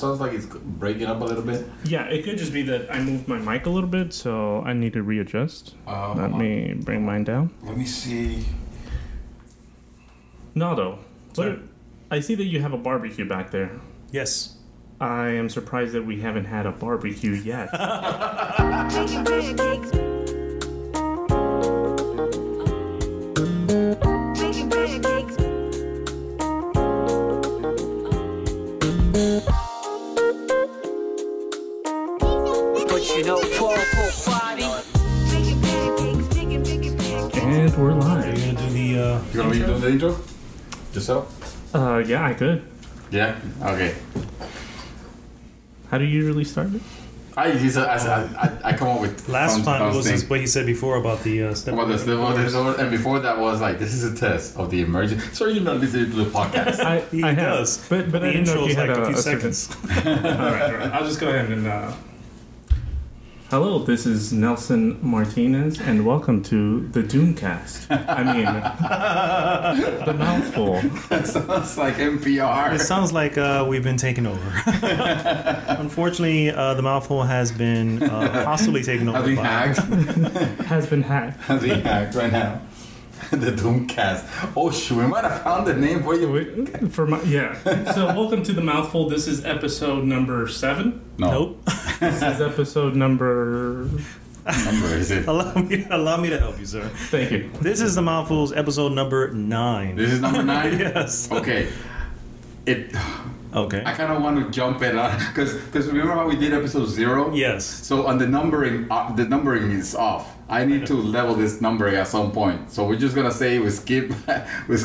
Sounds like it's breaking up a little bit. Yeah, it could just be that I moved my mic a little bit, so I need to readjust. Let me bring mine down. Let me see. Naldo, I see that you have a barbecue back there. Yes. I am surprised that we haven't had a barbecue yet. And we're live. Are you gonna do the You gonna do the intro? Yourself? Yeah, I could. Yeah? Okay. How do you usually start it? I come up with last fun time was things. what he said before about the step. About the step, and before that was like, this is a test of the emergency. So you're not listening to the podcast. He I does. But the I didn't know intro if is you had like a few certain- seconds. all right. I'll just go ahead and... Hello, this is Nelson Martinez, and welcome to the Doomcast. I mean, the Mouthful. That sounds like NPR. It sounds like we've been taken over. Unfortunately, the Mouthful has been possibly taken over. Has been by... hacked. Has been hacked. Has been hacked right now. The Doomcast. Oh shoot, we might have found the name for you. So welcome to the Mouthful. This is episode number 7. No. Nope. This is episode number... Number is it? Allow me to help you, sir. Thank you. This is the Mouthful's episode number 9. This is number 9? Yes. Okay. Okay. I kind of want to jump in because remember how we did episode 0? Yes. So on the numbering is off. I need to level this numbering at some point. So we're just gonna say we skip 9 and we we're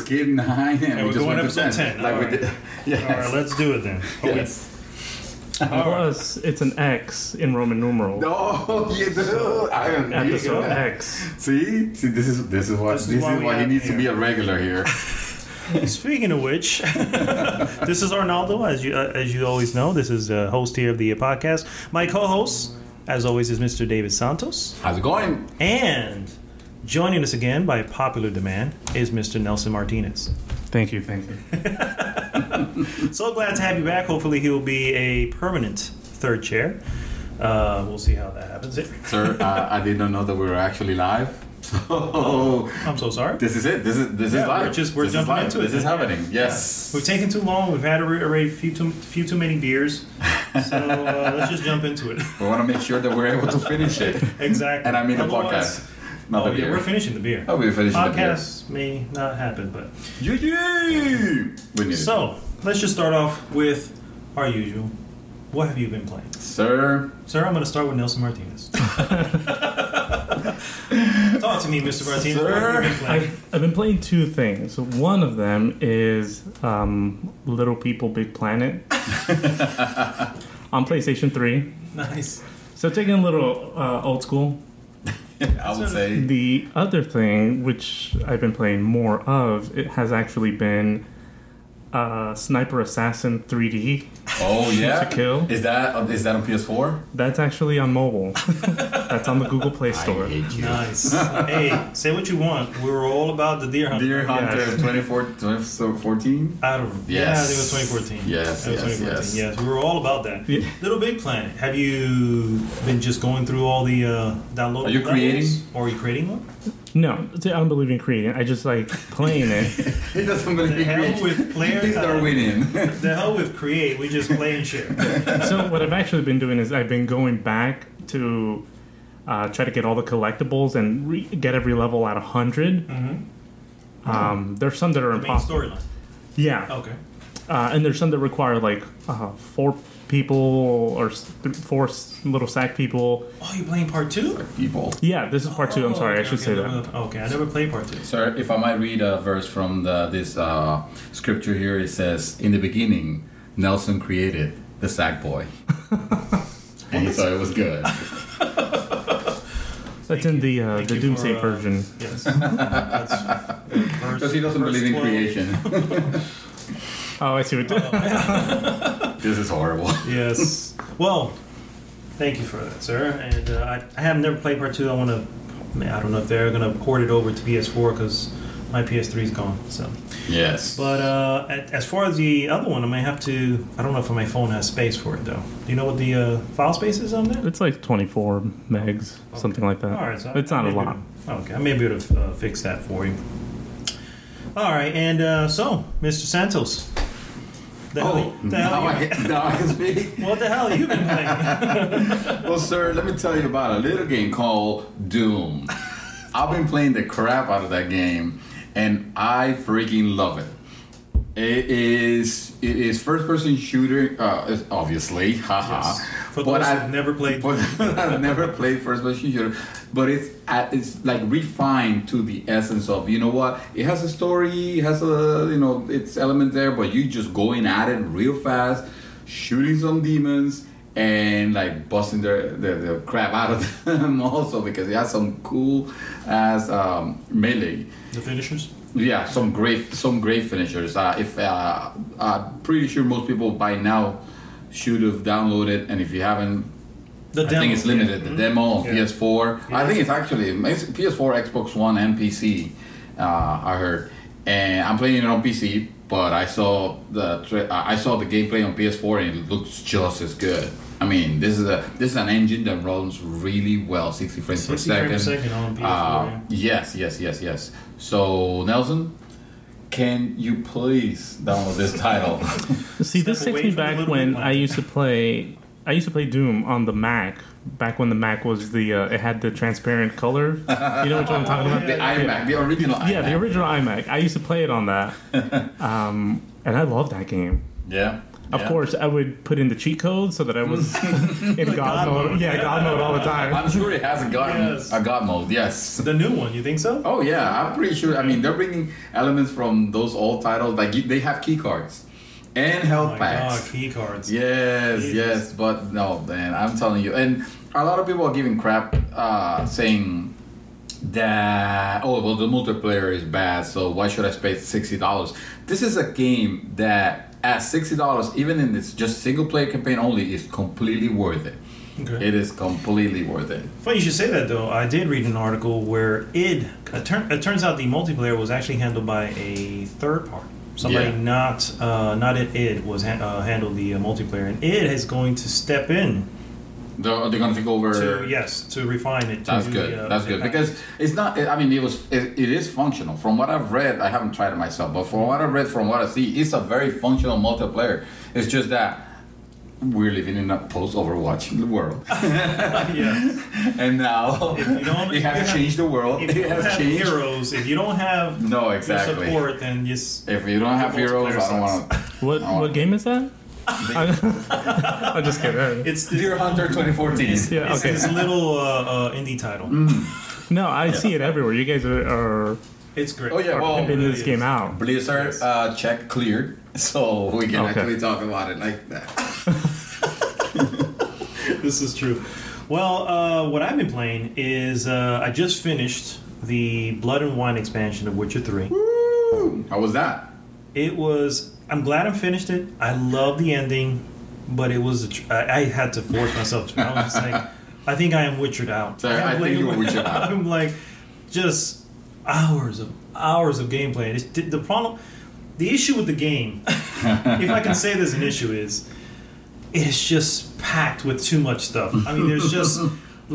just going went to episode 10. 10. Like All we right. did. Yes. All right, let's do it then. Yes. Plus, it's an X in Roman numerals. Oh, you do. I am Episode X. See, this is why he needs to be a regular here. Speaking of which, this is Arnaldo, as you always know. This is the host here of the podcast. My co-host, as always, is Mr. David Santos. How's it going? And joining us again by popular demand is Mr. Nelson Martinez. Thank you. So glad to have you back. Hopefully he'll be a permanent third chair. We'll see how that happens. Sir, I did not know that we were actually live. So I'm so sorry. this is it. This is live. We're jumping into it. This is happening. Yes. We've taken too long. We've had a few too many beers. So let's just jump into it. We want to make sure that we're able to finish it. Exactly. And I mean the Otherwise- podcast, not the beer. we're finishing the beer. Oh, we're finishing the beer. Podcast may not happen, but We need it. so let's just start off with our usual. What have you been playing, Sir, I'm going to start with Nelson Martinez. Talk to me, Mr. Martinez. Sir. What have you been playing? I've been playing 2 things. One of them is Little People Big Planet on PlayStation 3. Nice. So taking a little old school. I would say. The other thing, which I've been playing more of, it has actually been Sniper Assassin 3D. Oh yeah. To kill. Is that on PS4? That's actually on mobile. That's on the Google Play Store. I hate you. Nice. Hey, say what you want. We were all about the Deer Hunter. Deer Hunter Yes. 2014. I don't know. Yes. Yeah, I think it was 2014. Yes, It was yes, 2014. yes. We were all about that. Yeah. Little Big Planet. Have you been just going through all the downloadable Are you creating? levels? Or are you creating one? No, see, I don't believe in creating. I just like playing it. He doesn't believe The hell in with player. He's Darwinian. The hell with create. We just play and share. So what I've actually been doing is I've been going back to try to get all the collectibles and get every level at 100. There's some that are The main impossible. storyline. Yeah, Okay. and there's some that require like 4 people or 4 little sack people. Oh, you're playing part 2? People. Yeah, this is part 2. I'm sorry, I should say that. Okay, I never played part 2. Sir, if I might read a verse from this scripture here, it says, "In the beginning, Nelson created the sack boy." And so it was good. That's in the Thank you Doomsday for, version. Yes. That's Because he doesn't believe in 12. creation. Oh, I see what. This is horrible. Yes. Well, thank you for that, sir. And I have never played part 2. I don't know if they're going to port it over to PS4 because My PS3's gone. So Yes. But as far as the other one, I might have to. I don't know if my phone has space for it though. Do you know what the file space is on there? It's like 24 megs, something like that. All right, so it's not a lot. Okay, I may be able to fix that for you. All right, and so Mr. Santos. Now I can speak. What the hell have you been playing? Well, sir, let me tell you about a little game called Doom. I've been playing the crap out of that game, and I freaking love it. It is first-person shooter, obviously, haha. Yes. For those who've never played, I've never played first-person shooter, but it's like refined to the essence of, you know what? It has a story, it has its element there, but you just going at it real fast, shooting some demons, and like busting the crap out of them also, because it has some cool ass melee. The finishers. Yeah, some great finishers. I'm pretty sure most people by now should have downloaded, and if you haven't, I think it's limited. Yeah. The demo on PS4. Yeah. I think it's actually PS4, Xbox One, and PC. I heard, and I'm playing it on PC. But I saw the gameplay on PS4, and it looks just as good. I mean, this is an engine that runs really well, 60 frames per second. 60 frames per second on PS4. Yes. So, Nelson, can you please download this title? See, this takes me back when I used to play Doom on the Mac. Back when the Mac was it had the transparent color. You know what I'm talking about? The iMac, the original iMac. Yeah, the original iMac. I used to play it on that, and I loved that game. Yeah. Of course, I would put in the cheat code so that I was in God mode. Yeah, God mode all the time. I'm sure it has a God mode. Yes. The new one, you think so? Oh yeah, I'm pretty sure. I mean, they're bringing elements from those old titles. Like they have key cards. And health packs. God, key cards. Yes, but no, man, I'm telling you. And a lot of people are giving crap, saying that, the multiplayer is bad, so why should I pay $60? This is a game that, at $60, even in this just single-player campaign only, is completely worth it. Okay. It is completely worth it. Funny you should say that, though. I did read an article where it turns out the multiplayer was actually handled by a third party. Somebody not at id was handled the multiplayer, and id is going to step in. They're going to take over. To refine it. That's good. That's good because it's not. I mean, it is functional. From what I've read, I haven't tried it myself, but from what I've read, from what I see, it's a very functional multiplayer. It's just that we're living in a post-Overwatch world. Yes. And now it has changed the world. If you don't have heroes, if you don't have support, then if you don't have heroes, I don't want to. What game is that? I'm just kidding. It's Deer Hunter 2014. Yeah, okay. It's this little indie title. No, I see it everywhere. You guys are. It's great. Oh yeah, well, pimping this game out. Blizzard check cleared, so we can actually talk about it like that. This is true. Well, what I've been playing is I just finished the Blood and Wine expansion of Witcher 3. Woo! How was that? It was. I'm glad I finished it. I love the ending, but it was. I had to force myself to. I was just like, I think I am Witchered out. Sorry, I think you were Witchered out. I'm like, just hours of gameplay. It's, the problem, the issue with the game, if I can say there's an issue, is it's just packed with too much stuff. I mean, there's just.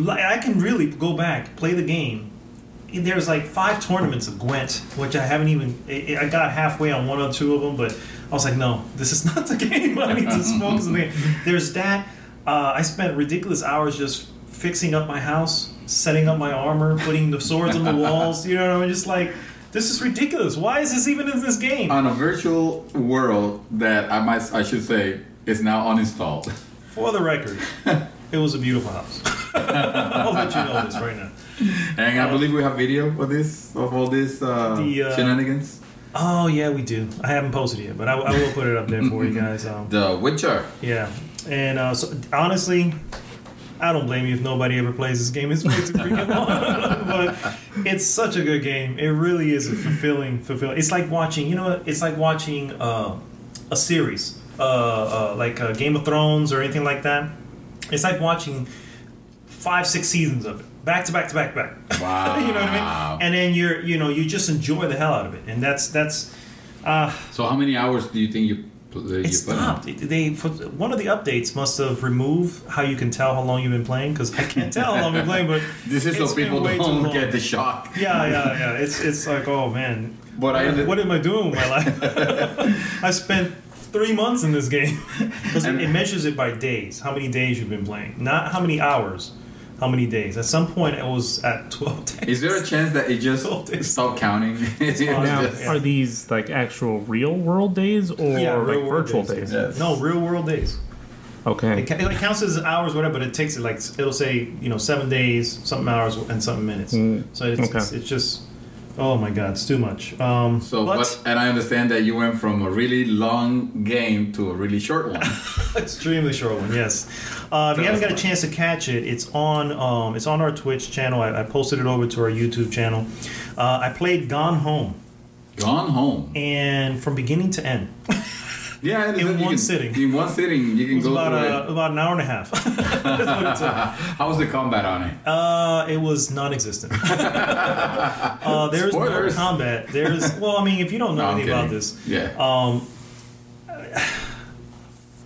I can really go back, play the game. There's like 5 tournaments of Gwent, which I haven't even. I got halfway on 1 or 2 of them, but I was like, no, this is not the game. I need to focus on the game. There's that. I spent ridiculous hours just fixing up my house, setting up my armor, putting the swords on the walls. You know, I'm just like, this is ridiculous. Why is this even in this game? On a virtual world that I should say is now uninstalled. For the record, it was a beautiful house. I'll let you know this right now. And I believe we have video of all this shenanigans. Oh yeah, we do. I haven't posted it yet, but I will put it up there for you guys. The Witcher. Yeah, and so honestly, I don't blame you if nobody ever plays this game. It's way too freaking long, but it's such a good game. It really is fulfilling. It's like watching. It's like watching a series, like Game of Thrones or anything like that. It's like watching 5-6 seasons of it, back to back to back to back. Wow. You know what I mean? And then you just enjoy the hell out of it, and that's. So how many hours do you think you it stopped. They for one of the updates must have removed how you can tell how long you've been playing, because I can't tell how long you've been playing. But this is so people don't get the shock. Yeah. It's like, oh man, what am I doing with my life? I spent 3 months in this game, because it measures it by days. How many days you've been playing, not how many hours. How many days? At some point, it was at 12 days. Is there a chance that it just stopped counting? Now, are these like actual real world days or like virtual days? Yes. No, real world days. Okay. It counts as hours, whatever, but it takes it it'll say 7 days, something hours, and something minutes. So it's just. Oh my God, it's too much. And I understand that you went from a really long game to a really short one. Extremely short one, yes. If you haven't got a chance to catch it, it's on our Twitch channel. I posted it over to our YouTube channel. I played Gone Home. Gone Home. And from beginning to end. Yeah, in one sitting. In one sitting, you can go through it. About an hour and a half. That's what it took. How was the combat on it? It was non-existent. There's Spoilers. no combat. If you don't know anything about this,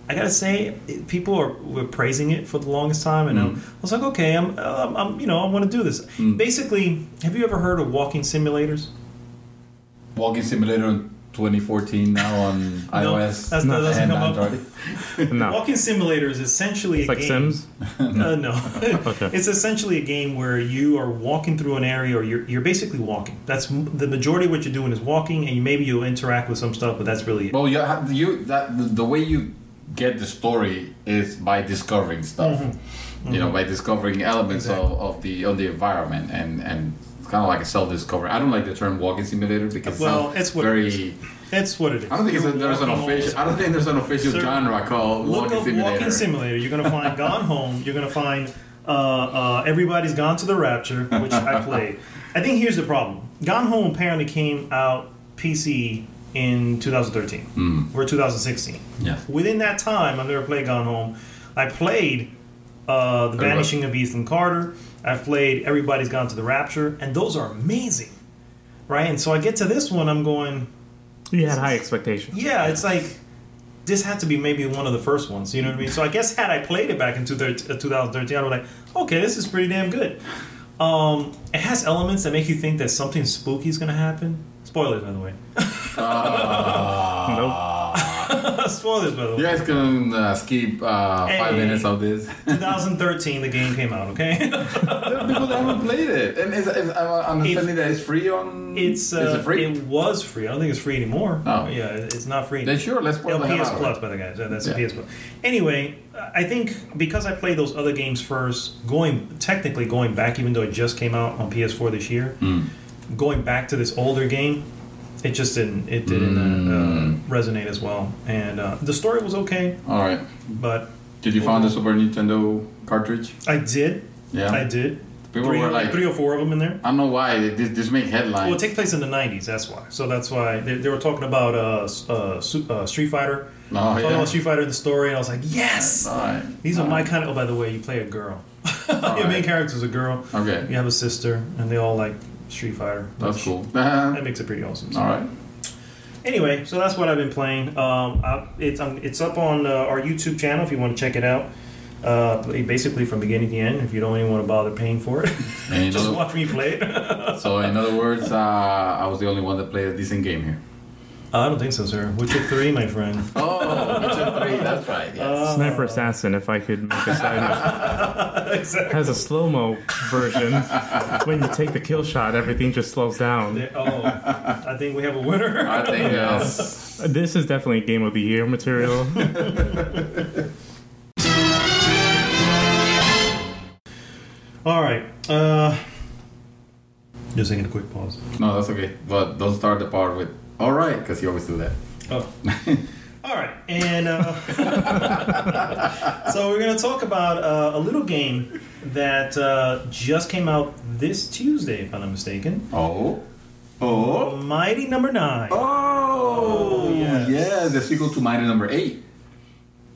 I gotta say, people were praising it for the longest time, and I was like, okay, I want to do this. Basically, have you ever heard of walking simulators? Walking Simulator 2014 now on iOS that doesn't come Android. No. Walking Simulator is essentially a like game. Sims? No. Okay. It's essentially a game where you are walking through an area, or you're basically walking. That's the majority of what you're doing is walking, and maybe you'll interact with some stuff, but that's really it. Well, the way you get the story is by discovering stuff. By discovering elements of the environment and. It's kind of like a self-discovery. I don't like the term walking simulator because it's what it is. It's what it is. I don't think there's an official genre called walking simulator. Walking simulator. You're gonna find Gone Home. You're gonna find Everybody's Gone to the Rapture, which I played. I think here's the problem. Gone Home apparently came out PC in 2013. We're 2016. Yeah. Within that time, I've never played Gone Home. I played The Vanishing of Ethan Carter. I've played Everybody's Gone to the Rapture, and those are amazing, right? And so I get to this one, I'm going... You had high expectations. Yeah, it's like, this had to be maybe one of the first ones, you know what I mean? So I guess had I played it back in 2013, I was like, okay, this is pretty damn good. It has elements that make you think that something spooky is going to happen. Spoilers, by the way. Nope. Spoilers, by the way. You guys can skip 5 minutes of this. 2013, the game came out, okay? There are people that haven't played it. And I'm understanding that it's free on... Is it free? It was free. I don't think it's free anymore. Oh. Yeah, it's not free. Then sure, let's play PS Plus, by the guys. That's a PS Plus. Anyway, I think because I played those other games first, going back, even though it just came out on PS4 this year, going back to this older game, it just didn't resonate as well. And the story was okay. All right. But did you find the Super Nintendo cartridge? I did. Yeah. I did. People were like 3 or 4 of them in there. I don't know why this made headlines. Well, it takes place in the 90s. That's why. So that's why they were talking about Street Fighter. Talking about Street Fighter in the story, and I was like, yes. All right. These are my kind of. Oh, by the way, you play a girl. Your main character is a girl. Okay. You have a sister, and they all like Street Fighter. That's cool. That makes it pretty awesome. So. All right. Anyway, so that's what I've been playing. It's up on our YouTube channel if you want to check it out. Basically from beginning to end, if you don't even want to bother paying for it. Just watch me play it. So in other words, I was the only one that played a decent game here. I don't think so, sir. Witcher 3, my friend. Oh, Witcher 3, that's right. Yes. Sniper Assassin, if I could make a side note. Exactly. Has a slow-mo version. When you take the kill shot, everything just slows down. I think we have a winner. I think yes. This is definitely Game of the Year material. All right. Just taking a quick pause. No, that's okay. But don't start the part with all right, because you always do that. Oh. All right. And so we're going to talk about a little game that just came out this Tuesday, if I'm not mistaken. Oh. Mighty No.9. Oh, yes. Yeah, the sequel to Mighty No.8.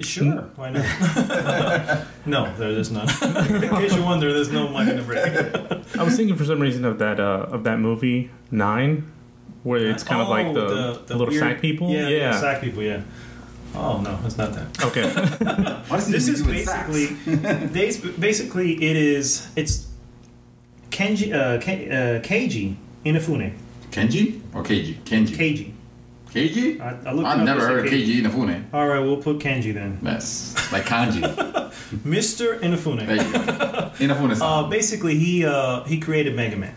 Sure, why not? No, there's none. In case you wonder, there's no Mighty No.9. I was thinking for some reason of that movie 9, where it's kind of like the little weird, sack people. Yeah, sack people. Yeah. Oh no, it's not that. Okay. What this is basically it's Kenji Keiji Inafune. Kenji or Keiji? Keiji. Keiji? I've never heard of Keiji Inafune. All right, we'll put Kenji then. Yes, like kanji. Mr. Inafune. There you go. Inafune-san. Basically, he created Mega Man,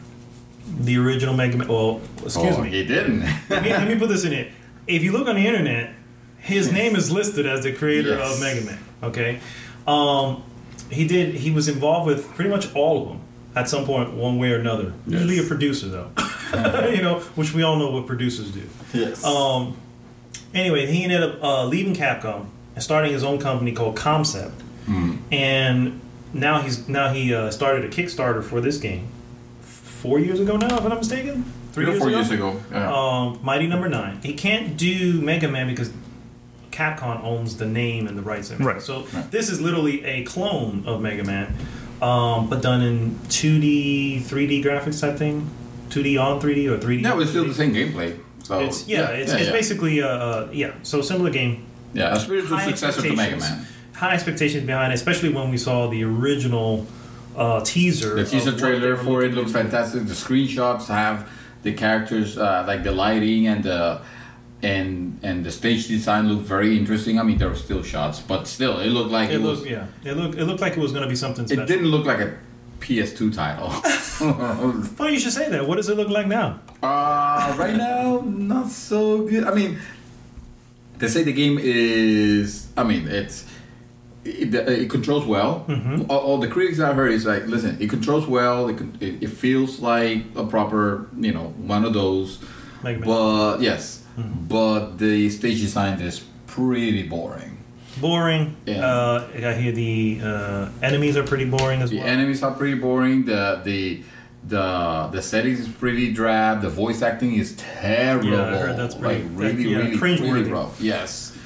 the original Mega Man. Well, excuse me. He didn't. let me put this in it. If you look on the internet, his name is listed as the creator of Mega Man. Okay, he was involved with pretty much all of them at some point, one way or another. Yes. Usually a producer, though. Which we all know what producers do. Yes. Anyway, he ended up leaving Capcom and starting his own company called Concept. And now he started a Kickstarter for this game 4 years ago now, if I'm not mistaken. 3 or 4 years ago. Yeah. Mighty No.9. He can't do Mega Man because Capcom owns the name and the rights. Right. So this is literally a clone of Mega Man, but done in 2D, 3D graphics type thing. 2D on 3D or 3D. No, it's still the same gameplay. So it's basically so similar game. Yeah, a spiritual successor to Mega Man. High expectations behind it, especially when we saw the original teaser. The teaser trailer for it looks fantastic. The screenshots have the characters, like the lighting and the stage design look very interesting. I mean, there were still shots, but still, it looked like it looked like it was going to be something special. It didn't look like a PS2 title. Funny you should say that. What does it look like now? Right now, not so good. I mean, they say the game is. I mean, it controls well. Mm-hmm. All the critics I've heard is like, listen, it controls well. It feels like a proper, one of those. But yes, but the stage design is pretty boring. Boring. Yeah. I hear the enemies are pretty boring as well. The enemies are pretty boring. The settings is pretty drab. The voice acting is terrible. Yeah, I heard that's pretty really rough. Yes,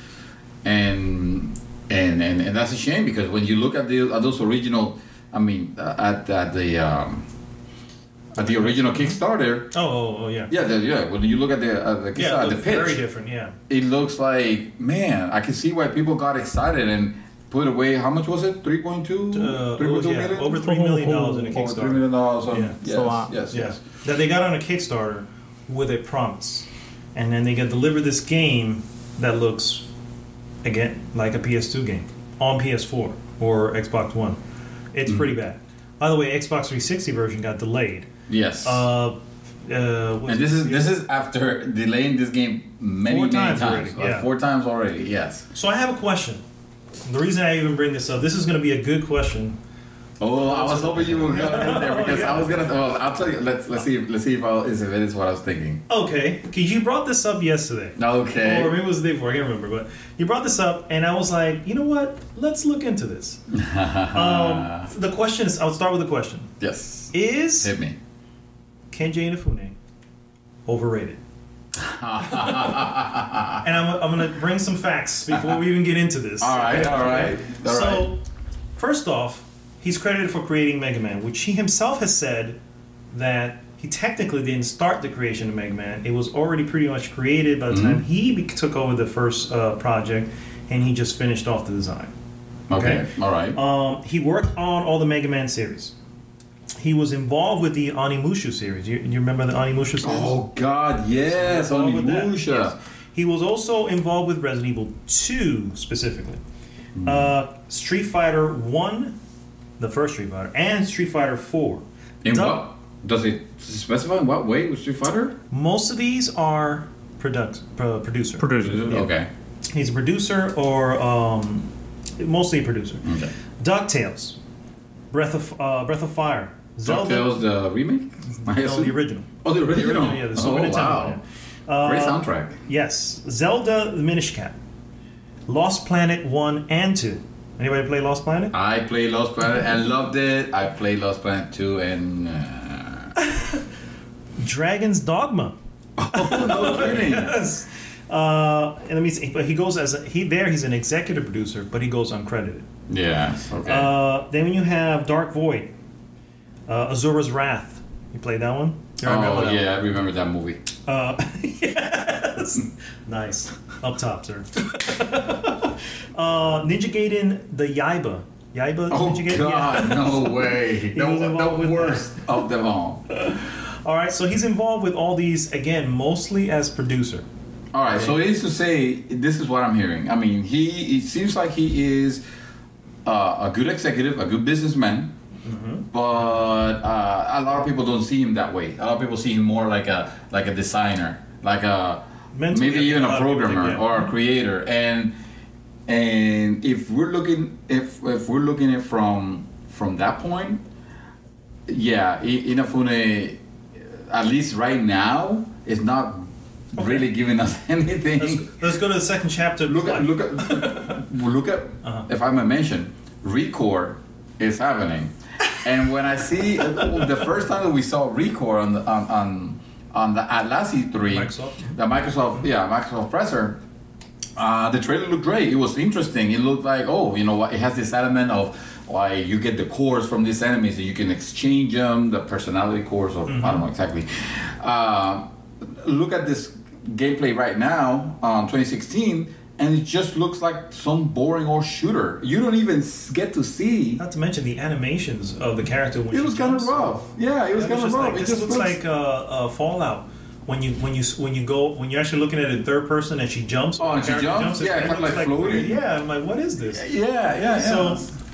and that's a shame because when you look at those original, I mean, at the original Kickstarter. Oh yeah. Yeah. When you look at the Kickstarter, the pitch, very different. Yeah. It looks like, man, I can see why people got excited and put away. How much was it? 3.2 million? Over $3 million in a Kickstarter. $3 million. It's a lot. Yes. That they got on a Kickstarter with a promise, and then they got delivered this game that looks again like a PS2 game on PS4 or Xbox One. It's pretty bad. By the way, Xbox 360 version got delayed. Yes. And this is after delaying this game many times. Already, yeah. 4 times already. Yes. So I have a question. The reason I even bring this up, this is going to be a good question. Oh, I was hoping you were going to go there because I was going to. Well, I'll tell you. Let's see if it is what I was thinking. Okay, because you brought this up yesterday. Okay. Or maybe it was the day before. I can't remember, but you brought this up, and I was like, you know what? Let's look into this. The question is. I'll start with the question. Yes. Hit me. Kenji Inafune overrated? And I'm going to bring some facts before we even get into this. All right. So, first off, he's credited for creating Mega Man, which he himself has said that he technically didn't start the creation of Mega Man. It was already pretty much created by the time he took over the first project, and he just finished off the design. Okay. All right. He worked on all the Mega Man series. He was involved with the Onimusha series. You remember the Onimusha series? Oh, God, yes. Onimusha. Yes. He was also involved with Resident Evil 2, specifically. Street Fighter 1, the first Street Fighter, and Street Fighter 4. What? Does it specify in what way with Street Fighter? Most of these are producer. Yeah. Okay. He's a producer or mostly a producer. Okay. DuckTales. Breath of Fire. Zelda. DuckTales, the remake? No, the original. Oh, the original? Yeah, the Super Nintendo. Wow. Yeah. Great soundtrack. Yes. Zelda the Minish Cap. Lost Planet 1 and 2. Anybody play Lost Planet? I played Lost Planet and loved it. I played Lost Planet 2 and... Dragon's Dogma. Oh, no kidding. Yes. And let me see. But he goes he's an executive producer, but he goes uncredited. Yeah. Okay. Then you have Dark Void, Azura's Wrath. You played that one? I remember that movie. Yes. Nice. Up top, sir. Ninja Gaiden, the Yaiba. Oh, God, no way. The worst of them all. All right, so he's involved with all these, again, mostly as producer. All right, so it is to say, this is what I'm hearing. I mean, it seems like he is a good executive, a good businessman, but a lot of people don't see him that way. A lot of people see him more like a designer, like maybe even a programmer or a creator. And if we're looking at it from that point, yeah, Inafune, at least right now, is not really giving us anything. Let's go to the second chapter. Look at if I may mention, Recore is happening, and when I see the first time that we saw Recore on the last E3, the Microsoft presser, the trailer looked great. It was interesting. It looked like, it has this element of why you get the cores from these enemies and you can exchange them, the personality cores, or I don't know exactly. Look at this gameplay right now, 2016, and it just looks like some boring old shooter. You don't even get to see. Not to mention the animations of the character when it was kind of rough. Yeah, it was kind of rough. It just looks like Fallout. When you're actually looking at it in third person and she jumps. Oh, and she jumps? Yeah, kind of like floating. Yeah, I'm like, what is this? Yeah.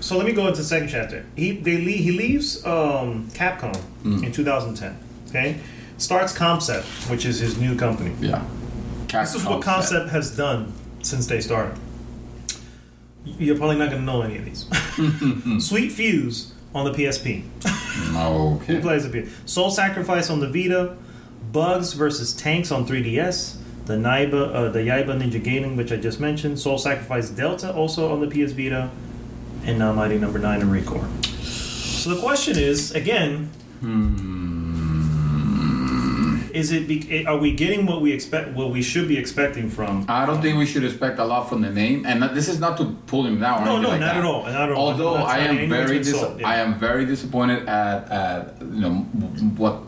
So let me go into the second chapter. He leaves Capcom in 2010. Okay, starts Concept, which is his new company. Yeah. This is what Concept has done since they started. You're probably not going to know any of these. Sweet Fuse on the PSP. Okay. Who plays the PS? Soul Sacrifice on the Vita. Bugs vs. Tanks on 3DS. The Yaiba Ninja Gaiden, which I just mentioned. Soul Sacrifice Delta also on the PS Vita. And now Mighty No. 9 and Recore. So the question is, again, are we getting what we should be expecting from? I don't think we should expect a lot from the name, and this is not to pull him down. No, not at all. Although I am very disappointed at what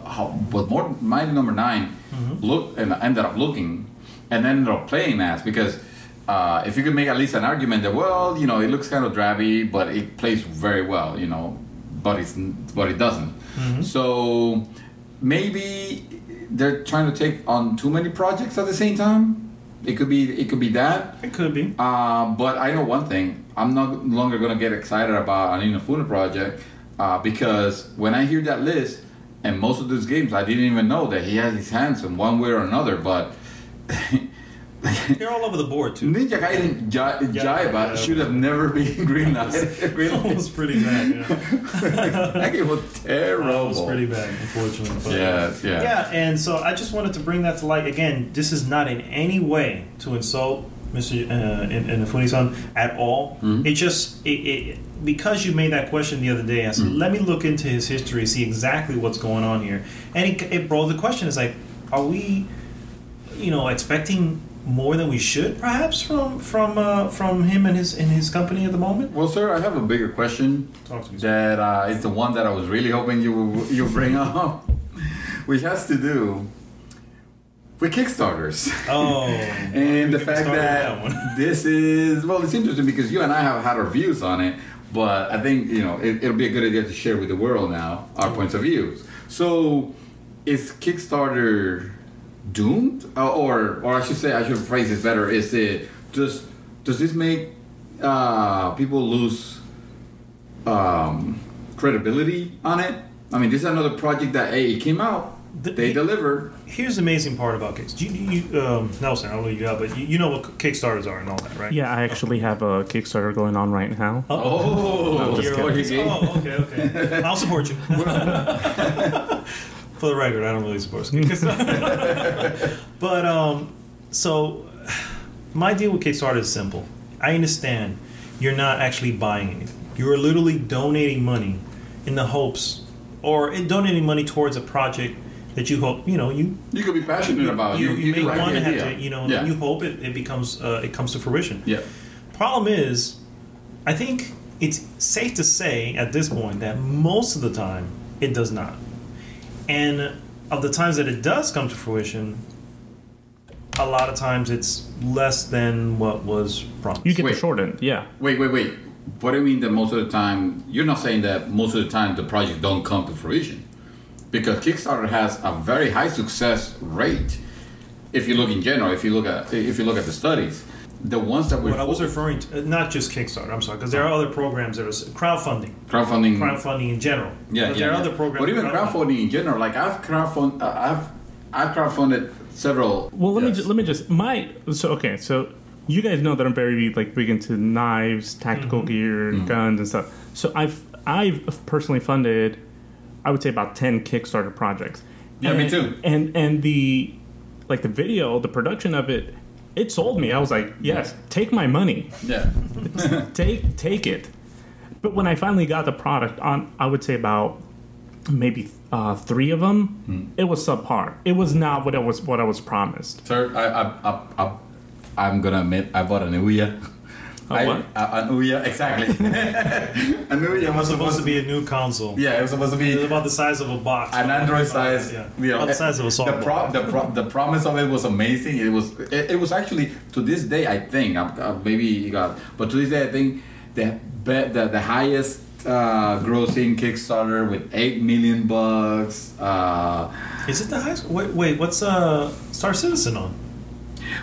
Mighty No. 9 looked and ended up looking, and ended up playing as, because if you could make at least an argument that it looks kind of drabby, but it plays very well, but it doesn't. So maybe they're trying to take on too many projects at the same time. It could be that. It could be. But I know one thing. I'm no longer going to get excited about an Inafune project because when I hear that list, and most of these games, I didn't even know that he has his hands in one way or another, but they're all over the board too. Ninja Gaiden Jaiba should have never been greenlighted. It was pretty bad. Yeah. That game was terrible. It was pretty bad, unfortunately. But, yeah. And so I just wanted to bring that to light. Again, this is not in any way to insult Mr. Inafune-san at all. It just because you made that question the other day, I said, let me look into his history, see exactly what's going on here. And the question is like, are we, expecting more than we should, perhaps, from him and his company at the moment? Well, sir, I have a bigger question. Talk to me, that is the one that I was really hoping you bring up, which has to do with Kickstarters. Oh, and the fact that this is it's interesting because you and I have had our views on it, but I think it'll be a good idea to share with the world now our points of views. So, is Kickstarter doomed, or I should phrase it better? Is it does this make people lose credibility on it? I mean, this is another project that it came out, they delivered. Here's the amazing part about Kickstarter. Nelson, I'll leave you out, but you know what Kickstarters are and all that, right? Yeah, I actually have a Kickstarter going on right now. Okay. I'll support you. For the record, I don't really support Kickstarter. But, so, my deal with Kickstarter is simple. I understand you're not actually buying anything. You're literally donating money in the hopes, or donating money towards a project that you hope you could be passionate about. You may like want to have to you hope it becomes it comes to fruition. Yeah. Problem is, I think it's safe to say at this point that most of the time it does not, and of the times that it does come to fruition, a lot of times it's less than what was promised. You get the short end, yeah. Wait. What do you mean that most of the time? You're not saying that most of the time the projects don't come to fruition, because Kickstarter has a very high success rate. If you look in general, if you look at the studies, the ones that I was referring to, not just Kickstarter. I'm sorry, because there are other programs that are crowdfunding in general. Yeah, there are other programs. But even crowdfunding in general, like I've crowdfunded several. Well, let me just so you guys know that I'm very big into knives, tactical gear, guns and stuff. So I've personally funded, I would say, about 10 Kickstarter projects. Yeah, me too. And the video, the production of it sold me. I was like, yes, take my money. Yeah. take it. But when I finally got the product on, I would say about maybe 3 of them, it was subpar. It was not what I was promised. Sir, I'm gonna admit I bought an Ouya. What? An Ouya, exactly. An Ouya it was supposed to be a new console. Yeah, it was supposed to be. It was about the size of a box. An Android size. About the size of a softball. The promise of it was amazing. It was actually, to this day, I think, but to this day I think the highest grossing Kickstarter with $8 million. Is it the highest? Wait, what's Star Citizen on?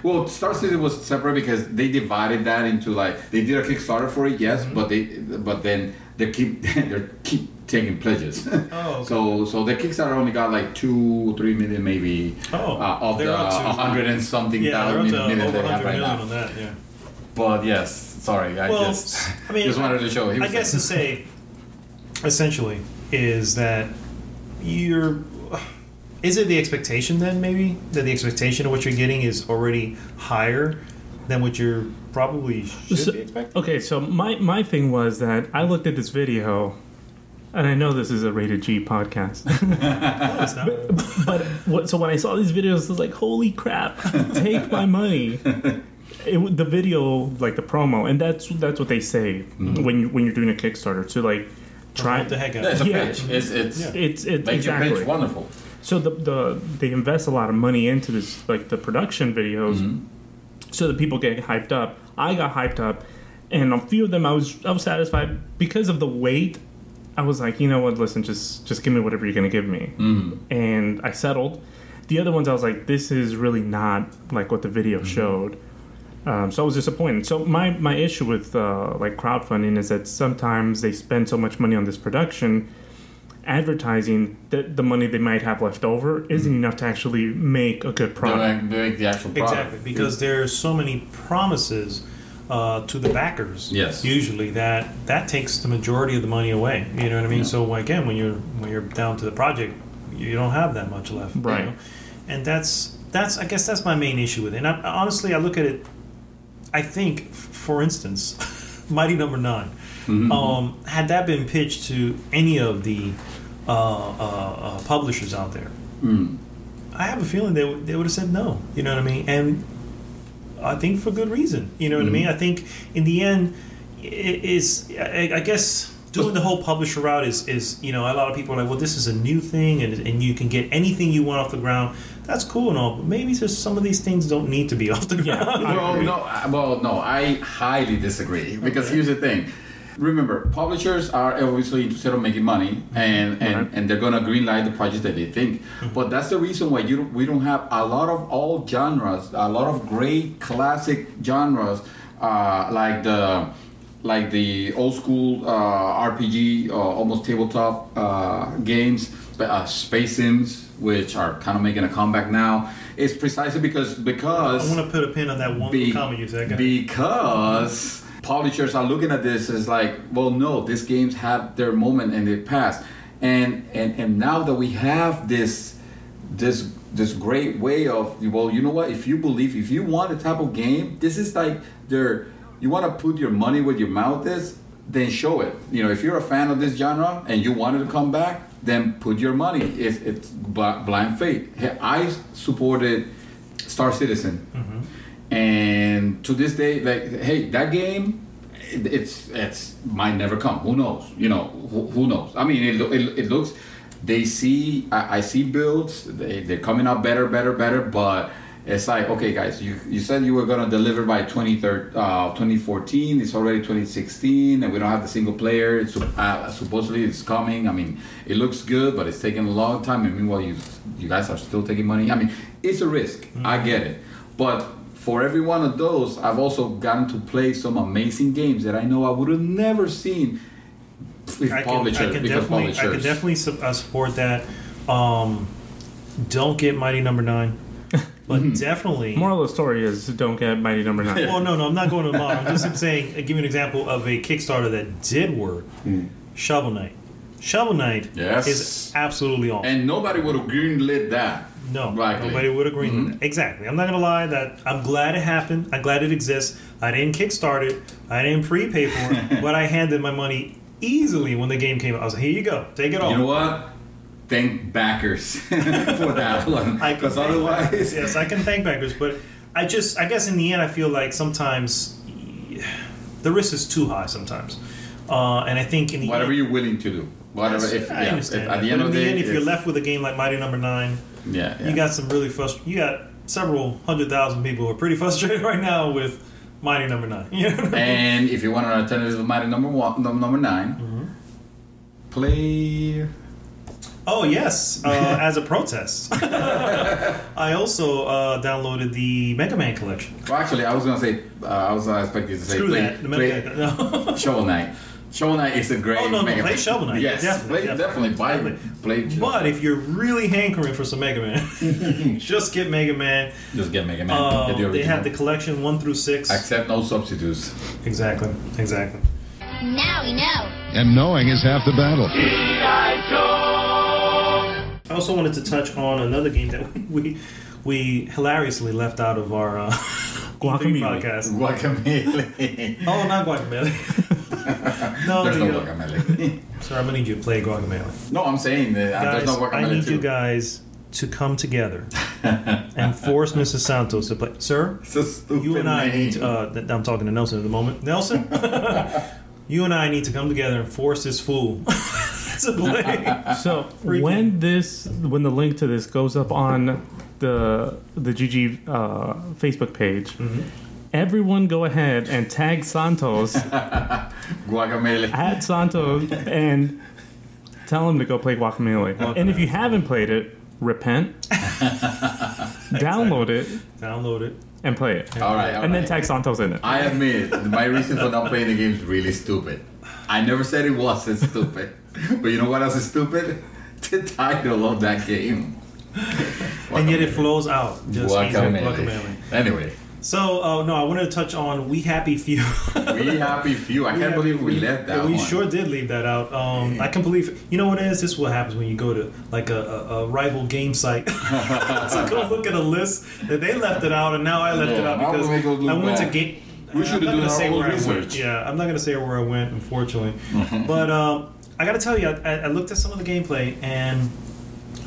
Well, Star Citizen was separate because they divided that into they did a Kickstarter for it, yes, but then they keep taking pledges. Oh, okay. So the Kickstarter only got 2-3 million maybe of the 100 and something thousand million they have right now. On that, yeah. But yes, sorry, I just wanted to show. I guess to say, essentially, is that is it the expectation then, maybe? That the expectation of what you're getting is already higher than what you're probably should be expecting? Okay, so my thing was that I looked at this video, and I know this is a rated G podcast. No, it's not. So when I saw these videos, I was like, holy crap, take my money. The video, the promo, and that's what they say when you're doing a Kickstarter, to try the heck out. It's a pitch. It's exactly your pitch wonderful. So they invest a lot of money into this, the production videos, so that people get hyped up. I got hyped up, and a few of them I was satisfied because of the weight. I was like, you know what? Listen, just give me whatever you're gonna give me, and I settled. The other ones I was like, this is really not what the video showed. So I was disappointed. So my issue with crowdfunding is that sometimes they spend so much money on this production, advertising, that the money they might have left over isn't enough to actually make a good product. They make the actual product. Exactly, because there's so many promises to the backers. Yes. Usually that takes the majority of the money away. You know what I mean? Yeah. So again, when you're down to the project, you don't have that much left. Right. And that's I guess that's my main issue with it. And honestly, I look at it. I think, for instance, Mighty No.9. Had that been pitched to any of the publishers out there, I have a feeling they would have said no. You know what I mean? And I think for good reason. You know what I mean? I think in the end, I guess doing the whole publisher route is a lot of people are like, well, this is a new thing, and you can get anything you want off the ground. That's cool and all, but maybe just some of these things don't need to be off the ground. No, I highly disagree, because here's the thing. Remember, publishers are obviously interested in making money, and they're going to greenlight the projects that they think. But that's the reason why we don't have a lot of all genres, a lot of great classic genres, like the old school RPG, almost tabletop games, Space Sims, which are kind of making a comeback now. It's precisely because I want to put a pin on that one comment you said. Because publishers are looking at this as well, no, these games have their moment and they pass, and now that we have this great way of, well, you know what, if you want a type of game, this is you want to put your money where your mouth is, then show it. If you're a fan of this genre and you wanted to come back, then put your money. It's blind faith. I supported Star Citizen, and to this day, that game, it's might never come. Who knows? Who knows? I mean, it looks. They see. I see builds. They're coming out better, but. It's like, okay, guys, you said you were going to deliver by 2014. It's already 2016, and we don't have the single player. It's supposedly it's coming. I mean, it looks good, but it's taking a long time. And meanwhile, you guys are still taking money. I mean, it's a risk. I get it. But for every one of those, I've also gotten to play some amazing games that I know I would have never seen with publishers. I can definitely support that. Don't get Mighty No.9. But definitely... Moral of the story is don't get Mighty No.9. Well, no, I'm not going to the model. I'm just saying, give you an example of a Kickstarter that did work. Shovel Knight. Shovel Knight is absolutely awesome. And nobody would have greenlit that. No, nobody would have greenlit that. Exactly. I'm not going to lie that I'm glad it happened. I'm glad it exists. I didn't kickstart it. I didn't prepay for it. But I handed my money easily when the game came out. I was like, here you go. Take it all. You know what? Thank backers for that one, because otherwise, yes, I can thank backers. But I guess in the end, I feel like sometimes the risk is too high sometimes, and I think in the whatever you're willing to do, whatever. Yes, I understand. At the end of the day, if you're left with a game like Mighty No.9, you got some really you got several 100,000 people who are pretty frustrated right now with Mighty No.9. And if you want an alternative to Mighty No.9, play. Oh yes, as a protest. I also downloaded the Mega Man collection. Well, actually, I was gonna say I was expecting you to say play Shovel Knight. Shovel Knight is a great. Oh no, play Shovel Knight. Yes, definitely play. But if you're really hankering for some Mega Man, just get Mega Man. Just get Mega Man. They have the collection 1 through 6. Accept no substitutes. Exactly. Now we know. And knowing is half the battle. I also wanted to touch on another game that we hilariously left out of our Guacamole podcast. Guacamole. Oh, not Guacamole. No, there's no Guacamole. Sir, I'm gonna need you to play Guacamole. No, I'm saying that guys, there's no Guacamole. I need you guys to come together and force Mrs. Santos to play. Sir, you and I need to, I'm talking to Nelson at the moment. Nelson, you and I need to come together and force this fool to play. So when the link to this goes up on the GG Facebook page, everyone go ahead and tag Santos, Guacamole, at Santos, and tell him to go play Guacamole. And if you haven't played it, repent, download it, and play it. All right. And then tag Santos in it. I admit, my reason for not playing the game is really stupid. I never said it wasn't stupid. But you know what else is stupid? The title of that game. And yet it flows out. Just Guacamole. Anyway. So, no, I wanted to touch on We Happy Few. We Happy Few. I can't believe we left that one. We sure did leave that out. I can believe... You know what it is? This is what happens when you go to like a rival game site to go look at a list that they left it out, and now I left it out because I went to game... We should have done our own research. Yeah, I'm not going to say where I went, unfortunately. But I got to tell you, I looked at some of the gameplay, and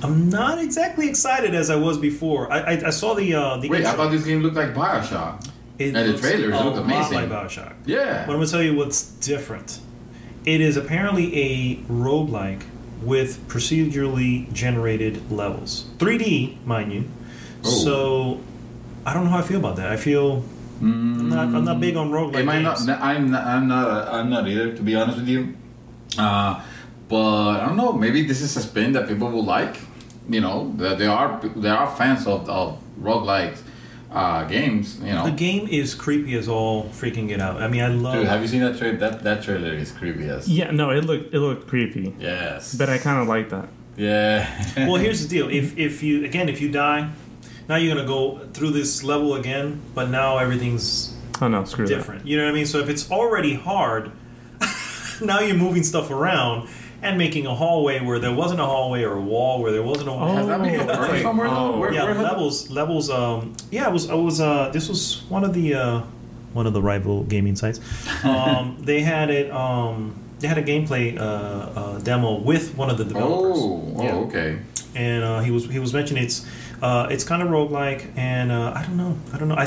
I'm not exactly excited as I was before. I saw the Wait, I thought this game looked like Bioshock. And the trailers looked amazing. Like Bioshock. Yeah. But I'm going to tell you what's different. It is apparently a roguelike with procedurally generated levels. 3D, mind you. Oh. So I don't know how I feel about that. I feel I'm not big on roguelike games. I'm not either, to be honest with you. But I don't know. Maybe this is a spin that people will like. You know, there are fans of roguelike games. You know, the game is creepy as all freaking get out. I mean, I love. Dude, have you seen that trailer? That trailer is creepy as. Yeah, no, it looked creepy. Yes, but I kind of like that. Yeah. Well, here's the deal. If you die, now you're gonna go through this level again, but now everything's different. That. You know what I mean? So if it's already hard, now you're moving stuff around. And making a hallway where there wasn't a hallway, or a wall where there wasn't a wall. Has that been confirmed somewhere? Levels. Yeah, it was. This was one of the one of the rival gaming sites. They had it. They had a gameplay demo with one of the developers. Oh, okay. And he was mentioning it's kind of roguelike, and I don't know. I'm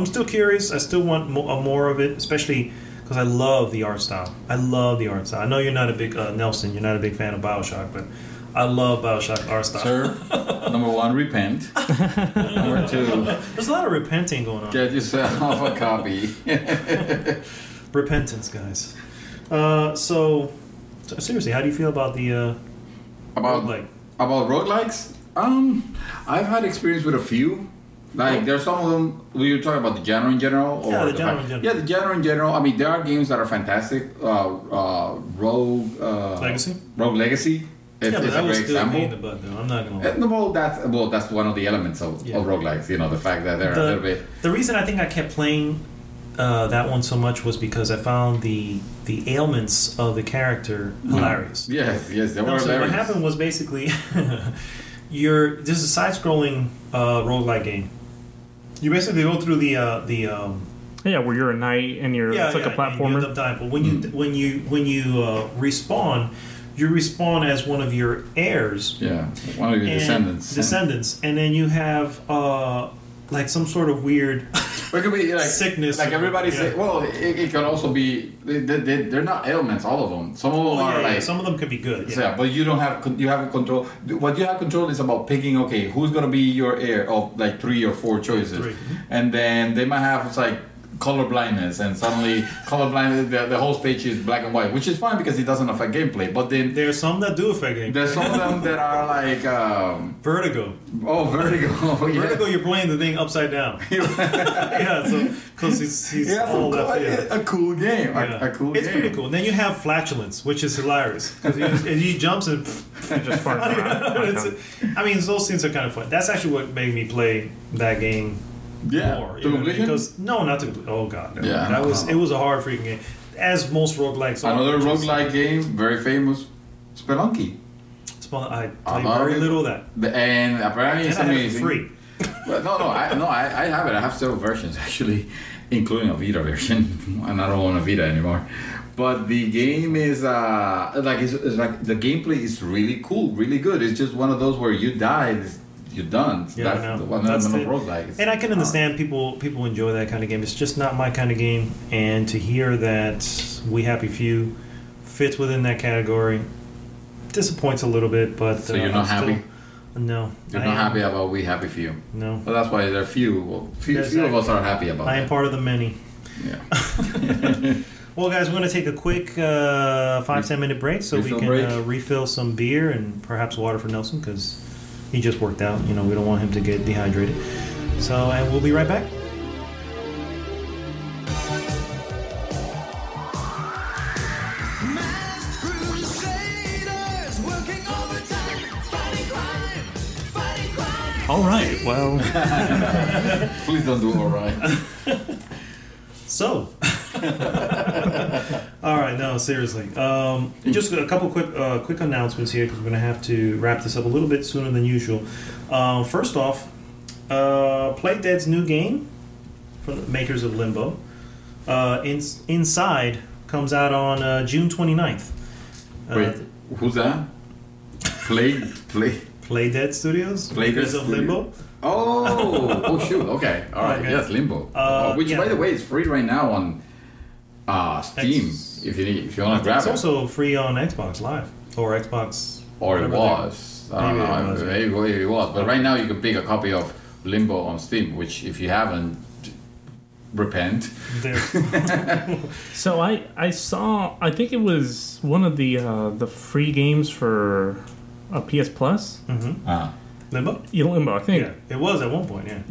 still curious. I still want more of it, especially because I love the art style. I know you're not a big Nelson. You're not a big fan of BioShock, but I love BioShock art style. Sir, number one, repent. Number two, there's a lot of repenting going on. Get yourself a copy. Repentance, guys. So seriously, how do you feel about the roguelike? About roguelikes? I've had experience with a few. Like, there's some of them. Were you talking about the genre in general? Or the genre in general. Yeah, the genre in general. I mean, there are games that are fantastic. Rogue Legacy. Rogue Legacy. It's but a that was great still example. in the butt, though. I'm not gonna lie. That's one of the elements of roguelikes. You know, the fact that they're a little bit. The reason I think I kept playing that one so much was because I found the ailments of the character hilarious. Yes, they were hilarious. So what happened was basically, this is a side-scrolling roguelike game. You basically go through the where you're a knight and it's like a platformer. And you end up dying. But when you respawn, you respawn as one of your heirs. Yeah, one of your descendants. And then you have like some sort of weird it could be like sickness. Like everybody say, well, it can also be they're not ailments. All of them. Some of them are like some of them could be good. Yeah. So, yeah, but you have control. What you have control is about picking. Okay, who's gonna be your heir of like 3 or 4 choices, and then they might have color blindness, and suddenly color blindness, the whole stage is black and white, which is fine because it doesn't affect gameplay. But then there's some that do affect gameplay. There's some of them that are like Vertigo. Oh, Vertigo! Vertigo, you're playing the thing upside down. Yeah, so because he's all that. A cool game. A cool game. It's pretty cool. And then you have flatulence, which is hilarious because he jumps and just farts around. I mean, those things are kind of fun. That's actually what made me play that game. More, because not to. Oh god, no. Yeah, it was a hard freaking game, as most roguelikes are. Another roguelike game, very famous, Spelunky. I played very little of that, and apparently it's amazing. Free. Well, I have it. I have several versions actually, including a Vita version, and I don't own a Vita anymore. But the game is it's like the gameplay is really cool, really good. It's just one of those where you die. You're done. Yeah, that's the one that's roguelike. And I can understand people enjoy that kind of game. It's just not my kind of game. And to hear that We Happy Few fits within that category disappoints a little bit. But so you're not happy? No, you're not happy about We Happy Few. No, well, that's why there are few. Well, few of us are happy about. I am part of the many. Yeah. Well, guys, we're going to take a quick 5-10 minute break so we can refill some beer and perhaps water for Nelson because he just worked out. We don't want him to get dehydrated. So, and we'll be right back. All right. Well, please don't do all right. So, all right. No, seriously. Just a couple quick announcements here because we're going to have to wrap this up a little bit sooner than usual. First off, Play Dead's new game from the makers of Limbo, Inside, comes out on June 29th. Wait, who's that? Play Dead Studios? Makers of Limbo? Oh, shoot. Okay. All right. Okay. Yes, Limbo. Which, by the way, is free right now on Steam. If you want to grab it. It's also free on Xbox Live or Xbox. Or it was. I don't know. Maybe it was. But right now you can pick a copy of Limbo on Steam, which if you haven't, repent. So I saw. I think it was one of the free games for a PS Plus. Mm-hmm. Limbo? Yeah, Limbo, I think. Yeah, it was at one point, yeah.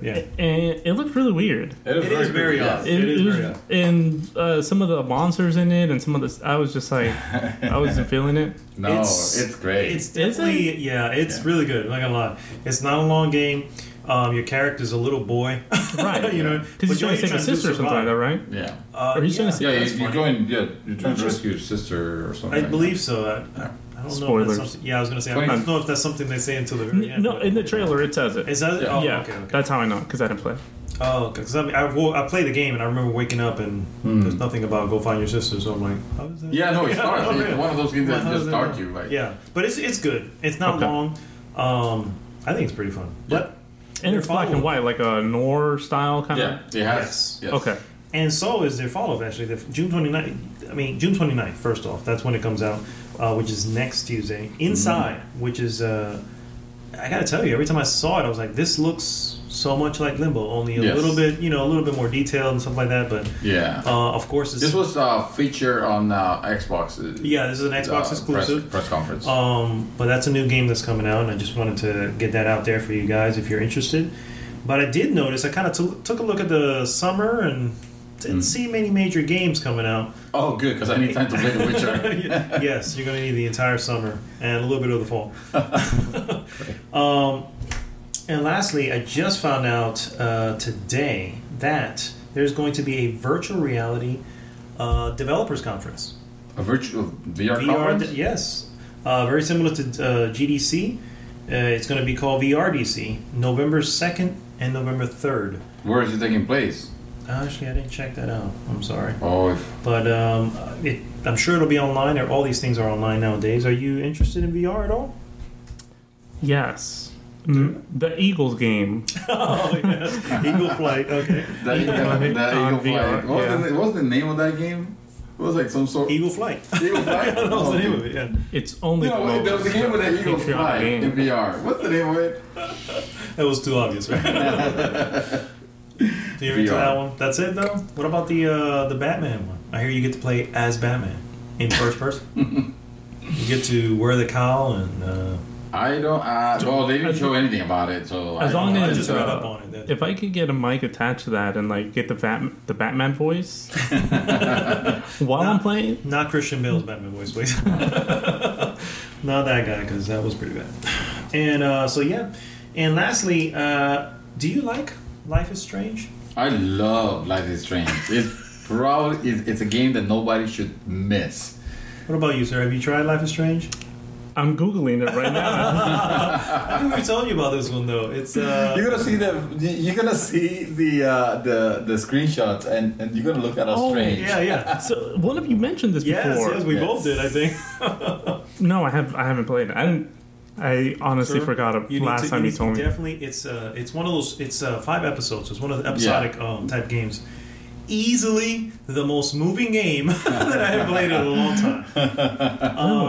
Yeah. And it looked really weird. It is very odd. It is very odd. And some of the monsters in it and some of the... I was just like... I wasn't feeling it. No, it's great. It's definitely... It's really good. I'm not gonna lie. It's not a long game. Your character's a little boy. Right. Because he's trying to save his sister or something like that, right? Yeah. Or he's trying to... you're trying to rescue your sister or something. I believe so. I don't Spoilers. know if that's I was going to say, I don't know if that's something they say until the very end. No, in the trailer it says it. Is that it? Oh, yeah, okay. That's how I know, because I didn't play. Oh, because I played the game and I remember waking up and there's nothing about go find your sister. So I'm like, how is that? Yeah, no, it starts. It's one of those games that just start you. Like. Yeah, but it's good. It's not long. I think it's pretty fun. But and it's black and white, like a noir style kind of. Yeah, it has. Yes. Okay. And so is their follow-up, actually. June 29th, first off. That's when it comes out, which is next Tuesday. Inside, which is, I got to tell you, every time I saw it, I was like, this looks so much like Limbo, only a little bit more detailed and stuff like that. But of course, this was featured on Xbox. Yeah, this is an Xbox exclusive press conference. But that's a new game that's coming out, and I just wanted to get that out there for you guys if you're interested. But I did notice, I kind of took a look at the summer and didn't see many major games coming out. Oh, good, because I need time to play The Witcher. Yes, you're going to need the entire summer and a little bit of the fall. And lastly, I just found out today that there's going to be a virtual reality developers conference. A virtual VR conference? Yes. Very similar to GDC. It's going to be called VRDC, November 2nd and November 3rd. Where is it taking place? Actually, I didn't check that out. I'm sorry. Oh. But I'm sure it'll be online. All these things are online nowadays. Are you interested in VR at all? Yes. The Eagles game. Oh, yes. Eagle Flight. Okay. The Eagle Flight. What was the name of that game? It was like some sort. Eagle Flight. Eagle Flight. That was the name of it. Yeah. It's only. There was a game with an Eagle Flight in VR. What's the name of it? That was too obvious, right? So you're into that one? That's it, though? What about the Batman one? I hear you get to play as Batman in first person. You get to wear the cowl and... I don't... well, they didn't show anything about it, so... As long as... I just read up on it. If I could get a mic attached to that and like get the Batman voice while I'm playing... Not Christian Bale's Batman voice, please. Not that guy, because that was pretty bad. And so, yeah. And lastly, do you like Life is Strange? I love Life is Strange. It's a game that nobody should miss. What about you, sir? Have you tried Life is Strange? I'm Googling it right now. I think we told you about this one, though. It's you're gonna see the screenshots and you're gonna look at us strange. Yeah. So one of you mentioned this before. Yes, we both did, I think. No, I haven't played it. I honestly forgot last time you told me. Definitely, it's one of those. It's 5 episodes. So it's one of the episodic type games. Easily the most moving game that I have played in a long time.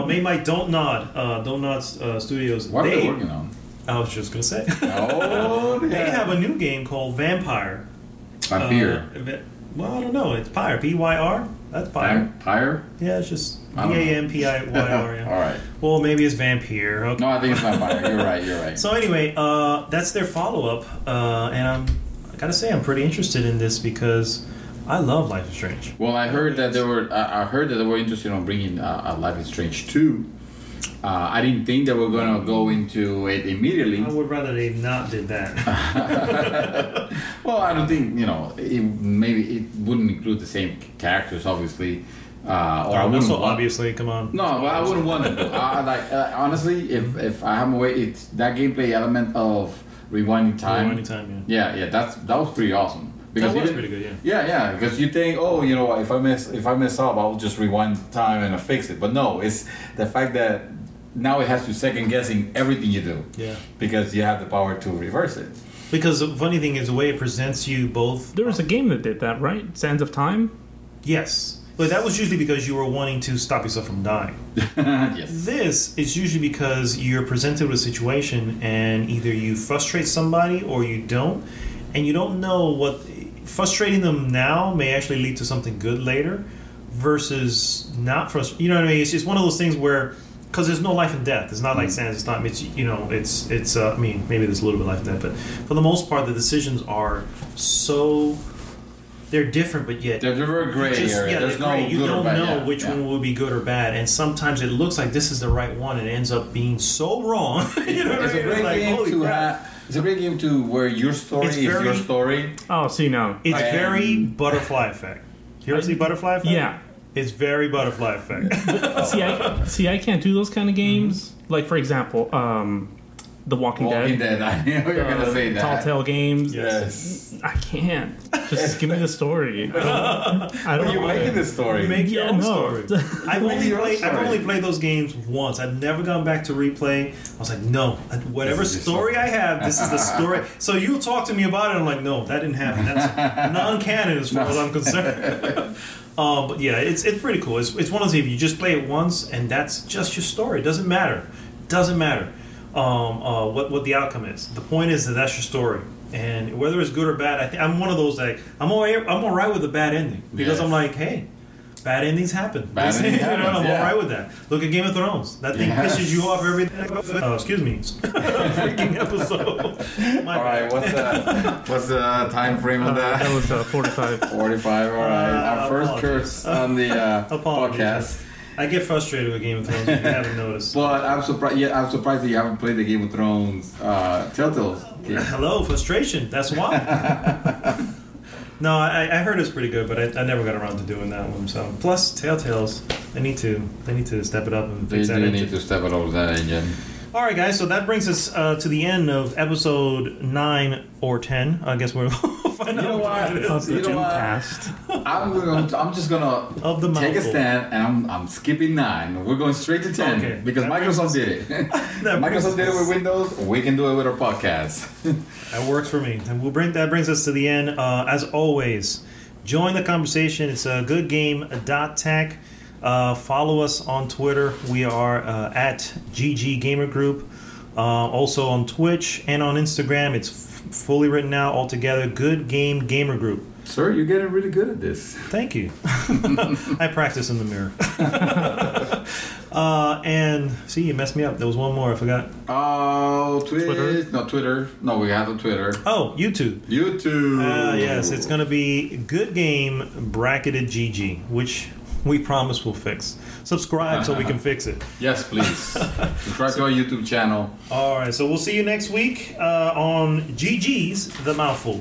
Made by Don't Nod Studios. What are they working on? I was just gonna say. Oh, yeah. They have a new game called Vampire. Vampire. Well, I don't know. It's Pyre. P-Y-R. That's Pyre. Pyre? Yeah, it's just Vampire. Yeah. All right. Well, maybe it's Vampire. Okay. No, I think it's Vampire. You're right. So anyway, that's their follow-up, and I gotta say I'm pretty interested in this because I love Life is Strange. Well, I heard that they were interested in bringing Life is Strange 2. I didn't think they were going to go into it immediately. I would rather they not did that. Well, I don't think, maybe it wouldn't include the same characters, obviously. Or I wouldn't obviously, come on. No, but I wouldn't want them to. Honestly, if I have a way, it's that gameplay element of rewinding time. Rewinding time, yeah. Yeah, that was pretty awesome. Because that was pretty good, yeah. Yeah, because you think, if I mess up, I'll just rewind time and I'll fix it. But no, it's the fact that now it has to second guessing everything you do. Yeah. Because you have the power to reverse it. Because the funny thing is the way it presents you both. There was a game that did that, right? Sands of Time? Yes. But that was usually because you were wanting to stop yourself from dying. Yes. This is usually because you're presented with a situation and either you frustrate somebody or you don't. And you don't know what... Frustrating them now may actually lead to something good later versus not frustrating. You know what I mean? It's just one of those things where... Because there's no life and death. It's not like Sands of Time. It's, I mean, maybe there's a little bit of life and death. But for the most part, the decisions are so... They're different, but yet... They're very gray area. Yeah, there's no gray. You good don't or bad. know which one will be good or bad. And sometimes it looks like this is the right one and it ends up being so wrong. You know what I mean? It's a great game to have... It's a great game to where your story is your story. Oh, see now. It's very Butterfly Effect. You ever see Butterfly Effect? Yeah. It's very Butterfly Effect. I can't do those kind of games. Like, for example, The Walking Dead. I knew you were going to say that. Telltale Games. Yes. I can't. Just give me the story. I don't You're making the story. You make your own story. I've only played those games once. I've never gone back to replay. I was like, no. Whatever story I have, this is the story. So you talk to me about it, I'm like, no, that didn't happen. That's non-canon as far as I'm concerned. But yeah, it's pretty cool. It's one of those, if you just play it once and that's just your story. It doesn't matter. What the outcome is. The point is that that's your story, and whether it's good or bad, I'm one of those that I'm all right with a bad ending because I'm like, hey, bad endings happen. I'm all right with that. Look at Game of Thrones. That thing pisses you off every. Excuse me, freaking episode. All right, what's the time frame on that? That was 45. 45. All right, our first curse on the podcast. I get frustrated with Game of Thrones if you haven't noticed. But I'm surprised. Yeah, I'm surprised that you haven't played the Game of Thrones Telltale game. Hello, frustration. That's why. No, I heard it's pretty good, but I never got around to doing that one. So plus Telltales, they need to step it up and fix that engine. They need to step it up with that engine. All right, guys. So that brings us to the end of episode 9 or 10. I guess we're find out what it is. You know what? I'm just gonna take a stand, and I'm skipping 9. We're going straight to 10 because Microsoft did it. Microsoft did it with Windows. We can do it with our podcast. That works for me. And that brings us to the end. As always, join the conversation. It's a goodgame.tech. Follow us on Twitter. We are at GG Gamer Group. Also on Twitch and on Instagram. It's fully written out altogether. Good Game Gamer Group. Sir, you're getting really good at this. Thank you. I practice in the mirror. And see, you messed me up. There was one more I forgot. Oh, Twitter. No, Twitter. No, we have a Twitter. Oh, YouTube. Yes, it's going to be Good Game bracketed GG, which we promise we'll fix. Subscribe so we can fix it. Yes, please. Subscribe to our YouTube channel. All right, so we'll see you next week on GG's The Mouthful.